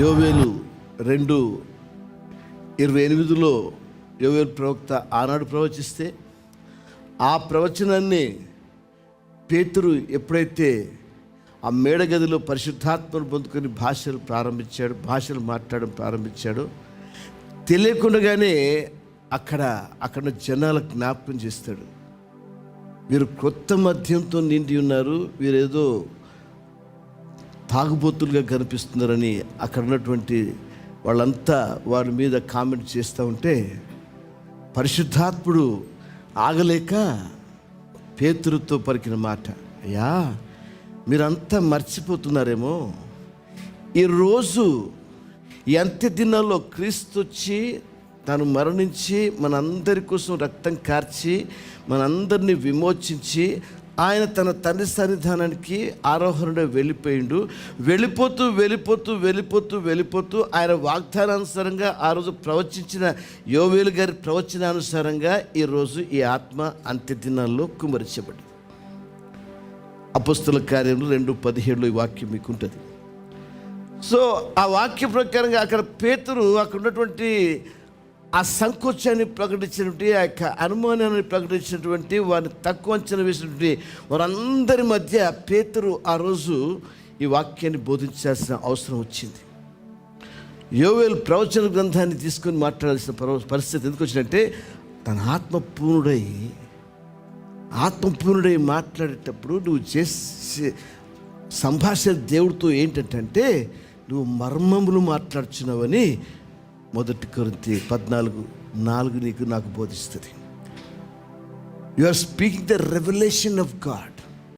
యోవేలు 2:28 యోవేలు ప్రవక్త ఆనాడు ప్రవచిస్తే ఆ ప్రవచనాన్ని పేతురు ఎప్పుడైతే ఆ మేడగదిలో పరిశుద్ధాత్మను పొందుకొని భాషలు మాట్లాడడం ప్రారంభించాడో తెలియకుండానే అక్కడ జనాలకు జ్ఞాపకం చేస్తాడు. వీరు క్రొత్త మద్యంతో నిండి ఉన్నారు, వీరేదో తాగుబోతులుగా కనిపిస్తున్నారని అక్కడ ఉన్నటువంటి వాళ్ళంతా వారి మీద కామెంట్ చేస్తూ ఉంటే పరిశుద్ధాత్ముడు ఆగలేక పేతురుతో పలికిన మాట, అయ్యా మీరంతా మర్చిపోతున్నారేమో, ఈరోజు ఈ అంత్య దినాల్లో క్రీస్తు వచ్చి తాను మరణించి మనందరి కోసం రక్తం కార్చి మనందరినీ విమోచించి ఆయన తన తండ్రి సన్నిధానానికి ఆరోహణుడే వెళ్ళిపోతూ ఆయన వాగ్దానానుసారంగా ఆ రోజు ప్రవచించిన యోవేలు గారి ప్రవచనానుసారంగా ఈరోజు ఈ ఆత్మ అంత్య దినాల్లో కుమరించబడింది. అపొస్తలుల కార్యములు 2:17 ఈ వాక్యం మీకు ఉంటుంది. సో ఆ వాక్య ప్రకారంగా అక్కడ పేతురు అక్కడ ఉన్నటువంటి ఆ సంకోచాన్ని ప్రకటించినటువంటి ఆ యొక్క అనుమానాన్ని ప్రకటించినటువంటి వారిని తక్కువ అంచనా వేసినటువంటి వారందరి మధ్య పేతురు ఆ రోజు ఈ వాక్యాన్ని బోధించాల్సిన అవసరం వచ్చింది. యోవేలు ప్రవచన గ్రంథాన్ని తీసుకొని మాట్లాడాల్సిన పరిస్థితి ఎందుకు వచ్చిందంటే తన ఆత్మపూర్ణుడై మాట్లాడేటప్పుడు నువ్వు చేసే సంభాషణ దేవుడితో ఏంటంటే నువ్వు మర్మములు మాట్లాడుచున్నావని 1 కొరింథీ 14:4 నాకు బోధిస్తుంది. You are speaking the revolution of God.